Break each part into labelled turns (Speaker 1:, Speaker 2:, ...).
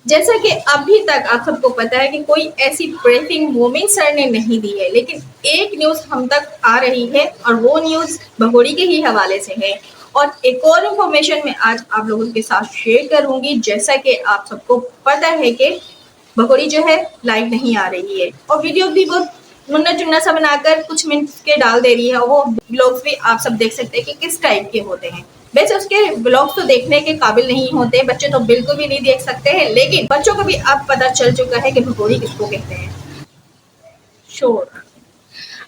Speaker 1: जैसा कि अभी तक आप सबको पता है कि कोई ऐसी ब्रेकिंग मोमेंट सर ने नहीं दी है, लेकिन एक न्यूज़ हम तक आ रही है और वो न्यूज़ भगोड़ी के ही हवाले से है। और एक और इन्फॉर्मेशन मैं आज आप लोगों के साथ शेयर करूंगी। जैसा कि आप सबको पता है कि भगोड़ी जो है लाइव नहीं आ रही है और वीडियो भी बहुत मुन्ना चुन्ना सा बनाकर कुछ मिनट के डाल दे रही है। वो ब्लॉग्स भी आप सब देख सकते हैं कि किस टाइप के होते हैं। वैसे उसके ब्लॉग्स तो देखने के काबिल नहीं होते, बच्चे तो बिल्कुल भी नहीं देख सकते हैं, लेकिन बच्चों को भी अब पता चल चुका है कि भगोड़ी किसको कहते हैं। शोर।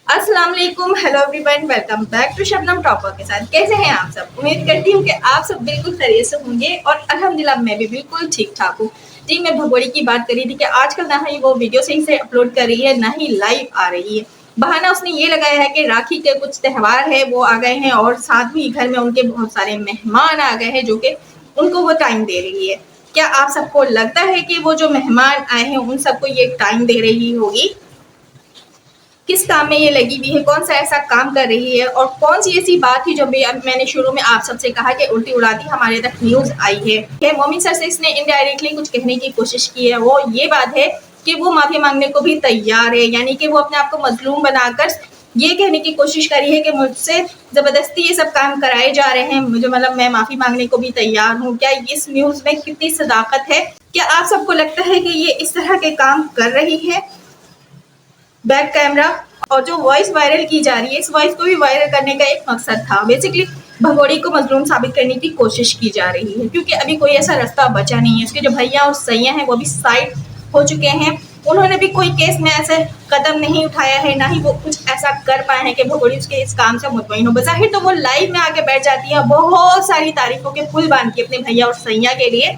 Speaker 1: अस्सलाम वालेकुम, hello everyone, welcome back to Shabnam topper के साथ। कैसे हैं आप सब? उम्मीद करती हूँ कि आप सब बिल्कुल खैरियत से होंगे और अल्हम्दुलिल्लाह मैं भी बिल्कुल ठीक ठाक हूँ। जी, मैं भगोड़ी की बात करी थी कि आजकल ना ही वो वीडियो सही से अपलोड कर रही है, ना ही लाइव आ रही है। बहाना उसने ये लगाया है कि राखी के कुछ त्यौहार है वो आ गए हैं और साथ ही घर में उनके बहुत सारे मेहमान आ गए हैं जो कि उनको वो टाइम दे रही है। क्या आप सबको लगता है कि वो जो मेहमान आए हैं उन सबको ये टाइम दे रही होगी? किस काम में ये लगी हुई है, कौन सा ऐसा काम कर रही है और कौन सी ऐसी बात थी जो मैंने शुरू में आप सबसे कहा कि उल्टी उड़ाती हमारे तक न्यूज आई है। मोमिन सर से इसने इनडायरेक्टली कुछ कहने की कोशिश की है। वो ये बात है कि वो माफी मांगने को भी तैयार है, यानी कि वो अपने आप को मजलूम बनाकर ये कहने की कोशिश करी है कि मुझसे जबरदस्ती ये सब काम कराए जा रहे हैं, मुझे मतलब मैं माफी मांगने को भी तैयार हूँ। क्या इस न्यूज में कितनी सदाकत है? क्या आप सबको लगता है कि ये इस तरह के काम कर रही है बैक कैमरा? और जो वॉइस वायरल की जा रही है, इस वॉइस को भी वायरल करने का एक मकसद था। बेसिकली भगोड़ी को मजलूम साबित करने की कोशिश की जा रही है, क्योंकि अभी कोई ऐसा रास्ता बचा नहीं है। उसके जो भैया और सैया हैं वो भी साइड हो चुके हैं। उन्होंने भी कोई केस में ऐसे कदम नहीं उठाया है, ना ही वो कुछ ऐसा कर पाए हैं कि भगोड़ी उसके इस काम से मुतमईन हो। बज़ाहिर तो वो लाइव में आके बैठ जाती है, बहुत सारी तारीफों के पुल बांधती है अपने भैया और सैया के लिए,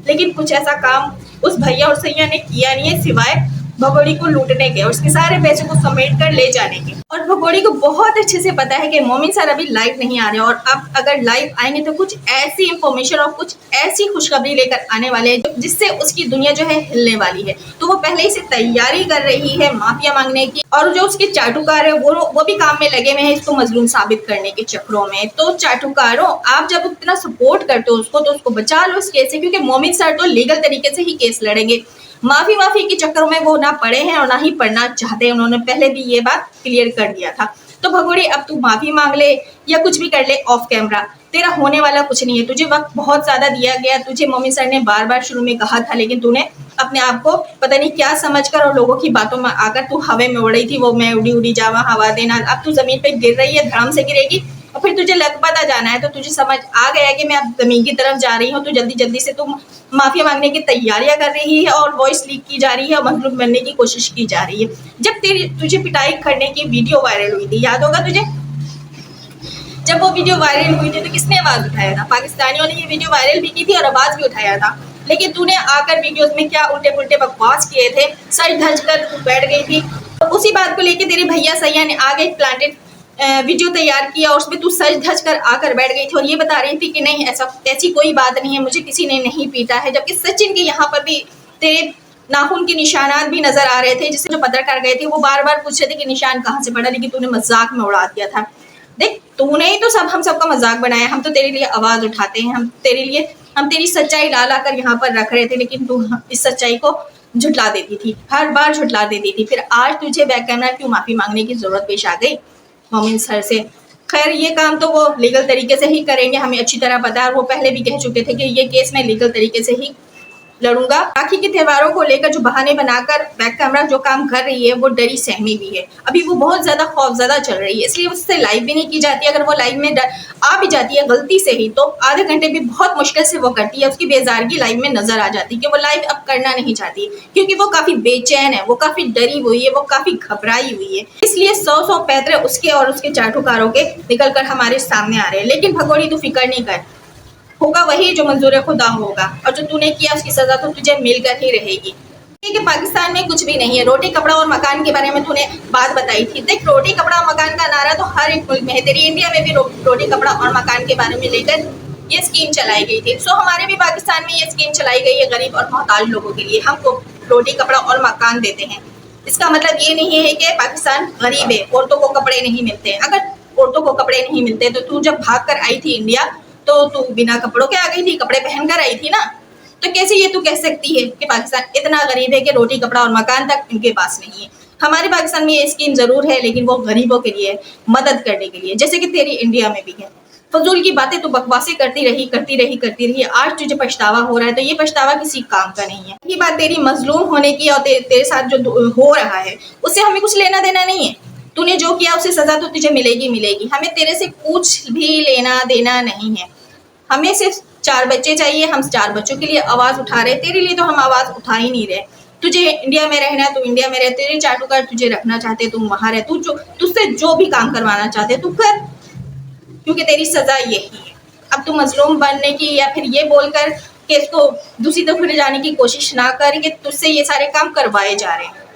Speaker 1: लेकिन कुछ ऐसा काम उस भैया और सैया ने किया नहीं है सिवाय भगोड़ी को लूटने के और उसके सारे पैसे को समेट कर ले जाने के। और भगोड़ी को बहुत अच्छे से पता है कि मोमिन सर अभी लाइव नहीं आ रहे और अब अगर लाइव आएंगे तो कुछ ऐसी इंफॉर्मेशन और कुछ ऐसी खुशखबरी लेकर आने वाले हैं जिससे उसकी दुनिया जो है हिलने वाली है। तो वो पहले से तैयारी कर रही है माफिया मांगने की, और जो उसके चाटुकार है वो भी काम में लगे हुए हैं इसको मजलूम साबित करने के चक्रों में। तो चाटुकारों, आप जब उतना सपोर्ट करते हो उसको तो उसको बचा लो इस केस से, क्योंकि मोमिन सर तो लीगल तरीके से ही केस लड़ेंगे। माफी के चक्करों में वो ना पड़े हैं और ना ही पढ़ना चाहते हैं। उन्होंने पहले भी ये बात क्लियर कर दिया था। तो भगोड़ी, अब तू माफी मांग ले या कुछ भी कर ले ऑफ कैमरा, तेरा होने वाला कुछ नहीं है। तुझे वक्त बहुत ज्यादा दिया गया, तुझे मोमिन सर ने बार बार शुरू में कहा था, लेकिन तूने अपने आप को पता नहीं क्या समझकर और लोगों की बातों में आकर तू हवा में उड़ रही थी। वो मैं उड़ी उड़ी जावा हवा देना, अब तू जमीन पे गिर रही है, धड़म से गिरेगी और फिर तुझे लखपता जाना है। तो तुझे समझ आ गया कि मैं अब जमीन की तरफ जा रही हूँ, तो जल्दी जल्दी से तुम माफिया मांगने की तैयारियां कर रही है और वॉइस लीक की जा रही है और मजलूम बनने की कोशिश की जा रही है। जब तेरी तुझे पिटाई करने की वीडियो वायरल हुई थी, याद होगा तुझे? जब वो वीडियो वायरल हुई थी तो किसने आवाज उठाया था? पाकिस्तानियों ने ये वीडियो वायरल भी की थी और आवाज भी उठाया था। लेकिन तूने आकर वीडियोस में क्या उल्टे पुल्टे बकवास किए थे, सर धज कर तू बैठ गई थी। तो उसी बात को लेकर तेरे भैया सैया ने आगे एक प्लांटेड वीडियो तैयार किया और उसमें तू सज धज कर आकर बैठ गई थी और ये बता रही थी कि नहीं, ऐसी कोई बात नहीं है, मुझे किसी ने नहीं पीटा है। जबकि सचिन के यहाँ पर भी तेरे नाखून के निशानात भी नजर आ रहे थे, जिससे जो पत्रकार गए थे वो बार बार पूछ रहे थे कि निशान कहाँ से पड़ा, लेकिन तूने मजाक में उड़ा दिया था। देख, तूने ही तो हम सबका मजाक बनाया। हम तो तेरे लिए आवाज उठाते हैं, हम तेरी सच्चाई ला ला कर यहाँ पर रख रहे थे, लेकिन तू इस सच्चाई को झुटला देती थी, हर बार झुटला देती थी। फिर आज तुझे बैक कैमरा क्यों माफी मांगने की जरूरत पेश आ गई मोमिन सर से? खैर, ये काम तो वो लीगल तरीके से ही करेंगे, हमें अच्छी तरह पता है। और वो पहले भी कह चुके थे कि ये केस मैं लीगल तरीके से ही लड़ूंगा। राखी के त्योहारों को लेकर जो बहाने बनाकर बैक कैमरा जो काम कर रही है वो डरी सहमी भी है। अभी वो बहुत ज्यादा खौफजदा चल रही है, इसलिए उससे लाइव भी नहीं की जाती। अगर वो लाइव में आ भी जाती है गलती से ही तो आधे घंटे भी बहुत मुश्किल से वो करती है। उसकी बेजारगी लाइव में नजर आ जाती है कि वो लाइव अब करना नहीं चाहती, क्योंकि वो काफी बेचैन है, वो काफी डरी हुई है, वो काफी घबराई हुई है। इसलिए सौ पैतरे उसके और उसके चाटुकारों के निकल कर हमारे सामने आ रहे हैं। लेकिन भगोड़ी, तू फिक्र नहीं कर, होगा वही जो मंजूर खुदा होगा, और जो तूने किया उसकी सजा तो तुझे मिलकर ही रहेगी। कि पाकिस्तान में कुछ भी नहीं है। रोटी कपड़ा और मकान के बारे में तूने बात बताई थी। देख, रोटी कपड़ा और मकान का नारा तो हर एक मुल्क में है। तेरी इंडिया में भी रोटी कपड़ा और मकान के बारे में लेकर ये स्कीम चलाई गई थी। सो हमारे भी पाकिस्तान में ये स्कीम चलाई गई है गरीब और मोहताज लोगों के लिए। हमको रोटी कपड़ा और मकान देते हैं। इसका मतलब ये नहीं है कि पाकिस्तान गरीब है, औरतों को कपड़े नहीं मिलते। अगर औरतों को कपड़े नहीं मिलते तो तू जब भाग कर आई थी इंडिया तो तू बिना कपड़ों के आ गई थी, कपड़े पहन कर आई थी ना। तो कैसे ये तू कह सकती है कि पाकिस्तान इतना गरीब है कि रोटी कपड़ा और मकान तक इनके पास नहीं है। हमारे पाकिस्तान में ये स्कीम जरूर है लेकिन वो गरीबों के लिए, मदद करने के लिए, जैसे कि तेरी इंडिया में भी है। फजूल की बातें तो बकवासें करती रही। आज तुझे पछतावा हो रहा है तो ये पछतावा किसी काम का नहीं है। ये बात तेरी मजलूम होने की और तेरे साथ जो हो रहा है उससे हमें कुछ लेना देना नहीं है। तूने जो किया उससे सजा तो तुझे मिलेगी। हमें तेरे से कुछ भी लेना देना नहीं है। हमें सिर्फ 4 बच्चे चाहिए, हम 4 बच्चों के लिए आवाज उठा रहे। तेरे लिए तो हम आवाज उठा ही नहीं रहे। तुझे इंडिया में रहना है तो इंडिया में रह, तेरे चाटुकार तुझे रखना चाहते तुम वहां रह, तुझसे जो भी काम करवाना चाहते तू कर, क्योंकि तेरी सजा यही है। अब तू मजलूम बनने की या फिर ये बोलकर कि इसको दूसरी तरफ ले जाने की कोशिश ना कर कि तुझसे ये सारे काम करवाए जा रहे हैं।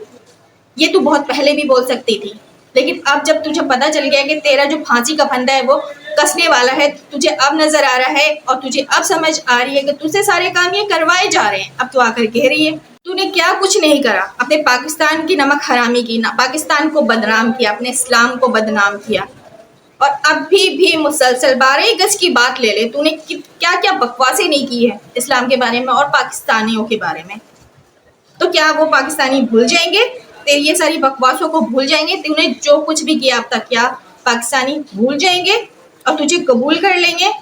Speaker 1: ये तू बहुत पहले भी बोल सकती थी, लेकिन अब जब तुझे पता चल गया कि तेरा जो फांसी का फंदा है वो कसने वाला है, तुझे अब नजर आ रहा है और तुझे अब समझ आ रही है कि तुझसे सारे काम ये करवाए जा रहे हैं। अब तू आकर कह रही है तूने क्या कुछ नहीं करा। अपने पाकिस्तान की नमक हरामी की, ना पाकिस्तान को बदनाम किया, अपने इस्लाम को बदनाम किया, और अभी भी मुसलसल 12 गज की बात ले ले, तूने क्या क्या बकवासें नहीं की है इस्लाम के बारे में और पाकिस्तानियों के बारे में। तो क्या वो पाकिस्तानी भूल जाएंगे, तेरी ये सारी बकवासों को भूल जाएंगे? तूने जो कुछ भी किया अब तक, क्या पाकिस्तानी भूल जाएंगे और तुझे कबूल कर लेंगे?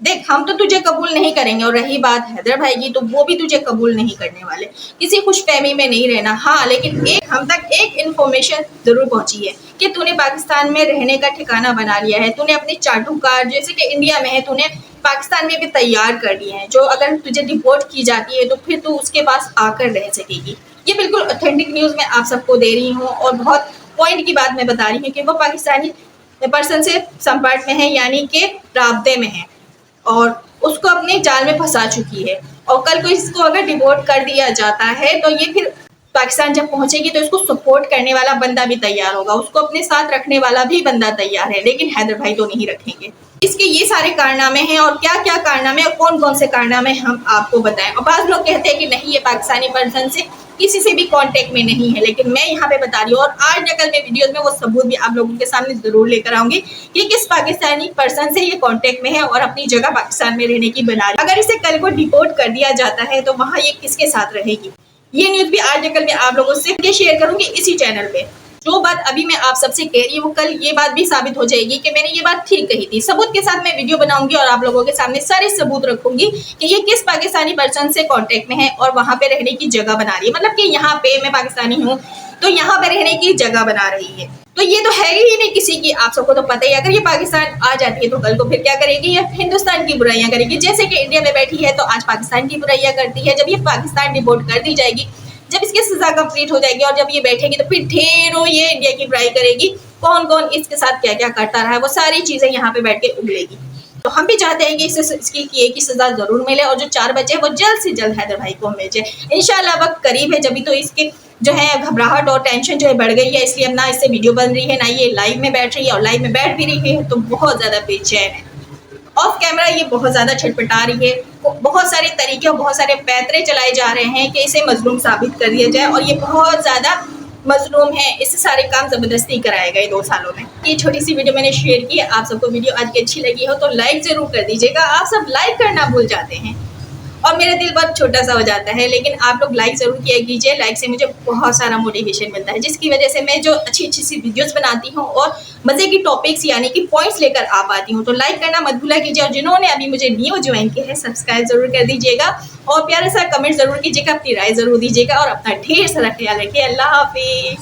Speaker 1: देख, हम तो तुझे कबूल नहीं करेंगे, और रही बात हैदर भाई की तो वो भी तुझे कबूल नहीं करने वाले। किसी खुशफहमी में नहीं रहना। हाँ, लेकिन हम तक एक इन्फॉर्मेशन जरूर पहुंची है कि तूने पाकिस्तान में रहने का ठिकाना बना लिया है। तूने अपने चाटुकार जैसे कि इंडिया में है, तूने पाकिस्तान में भी तैयार कर दिए हैं, जो अगर तुझे डिपोर्ट की जाती है तो फिर तू उसके पास आकर रह सकेगी। ये बिल्कुल ऑथेंटिक न्यूज मैं आप सबको दे रही हूँ और बहुत पॉइंट की बात मैं बता रही हूँ कि वो पाकिस्तानी पर्सन से संपर्क में है, यानी कि राब्ते में है, और उसको अपने जाल में फंसा चुकी है। और कल को इसको अगर डिपोर्ट कर दिया जाता है तो ये फिर पाकिस्तान जब पहुंचेगी तो इसको सपोर्ट करने वाला बंदा भी तैयार होगा, उसको अपने साथ रखने वाला भी बंदा तैयार है, लेकिन हैदर भाई तो नहीं रखेंगे। इसके ये सारे कारनामे हैं, और क्या क्या कारनामे और कौन कौन से कारनामे हम आपको बताएं। और बाज़ लोग कहते हैं कि नहीं, ये पाकिस्तानी पर्सन से किसी से भी कांटेक्ट में नहीं है, लेकिन मैं यहाँ पे बता रही हूँ और आज या कल में वीडियोस में वो सबूत भी आप लोगों के सामने जरूर लेकर आऊंगी कि किस पाकिस्तानी पर्सन से ये कांटेक्ट में है और अपनी जगह पाकिस्तान में रहने की बना रही। अगर इसे कल को डिपोर्ट कर दिया जाता है तो वहाँ ये किसके साथ रहेगी? ये न्यूज भी आज या कल मैं आप लोगों से शेयर करूंगी इसी चैनल पे। जो बात अभी मैं आप सबसे कह रही हूँ कल ये बात भी साबित हो जाएगी कि मैंने ये बात ठीक कही थी। सबूत के साथ मैं वीडियो बनाऊंगी और आप लोगों के सामने सारे सबूत रखूंगी कि ये किस पाकिस्तानी पर्सन से कांटेक्ट में है और वहां पे रहने की जगह बना रही है। मतलब कि यहाँ पे मैं पाकिस्तानी हूँ तो यहाँ पे रहने की जगह बना रही है। तो ये तो है ही नहीं किसी की, आप सबको तो पता ही। अगर ये पाकिस्तान आ जाती है तो कल को फिर क्या करेगी? ये हिंदुस्तान की बुराइयां करेगी, जैसे कि इंडिया में बैठी है तो आज पाकिस्तान की बुराइयां करती है। जब ये पाकिस्तान डिपोर्ट कर दी जाएगी, जब इसकी सजा कंप्लीट हो जाएगी और जब ये बैठेगी तो फिर ढेरों ये इंडिया की बुराई करेगी। कौन कौन इसके साथ क्या क्या करता रहा है वो सारी चीजें यहाँ पे बैठ के उगलेगी। तो हम भी चाहते हैं कि इसकी एक ही सजा जरूर मिले और जो 4 बच्चे वो जल्द से जल्द हैदर भाई को मिल जाए। इंशाल्लाह वक्त करीब है, जब तो इसके जो है घबराहट और टेंशन जो है बढ़ गई है, इसलिए अब ना इससे वीडियो बन रही है ना ये लाइव में बैठ रही है, और लाइव में बैठ भी रही है तो बहुत ज्यादा बेचैन है। ऑफ कैमरा ये बहुत ज्यादा छटपटा रही है, बहुत सारे तरीके और बहुत सारे पैतरे चलाए जा रहे हैं कि इसे मजलूम साबित कर दिया जाए, और ये बहुत ज्यादा मजलूम है। इससे सारे काम जबरदस्ती कराए गए 2 सालों में। ये छोटी सी वीडियो मैंने शेयर की है। आप सबको वीडियो आज की अच्छी लगी हो तो लाइक जरूर कर दीजिएगा। आप सब लाइक करना भूल जाते हैं और मेरा दिल बहुत छोटा सा हो जाता है, लेकिन आप लोग लाइक जरूर किया कीजिए। लाइक से मुझे बहुत सारा मोटिवेशन मिलता है, जिसकी वजह से मैं जो अच्छी अच्छी सी वीडियोस बनाती हूँ और मजे की टॉपिक्स यानी कि पॉइंट्स लेकर आ पाती हूँ। तो लाइक करना मत भूला कीजिए, और जिन्होंने अभी मुझे न्यू ज्वाइन किया है सब्सक्राइब जरूर कर दीजिएगा और प्यारा सा कमेंट जरूर कीजिएगा, अपनी राय जरूर दीजिएगा और अपना ढेर सारा ख्याल रखिए। अल्लाह हाफिज।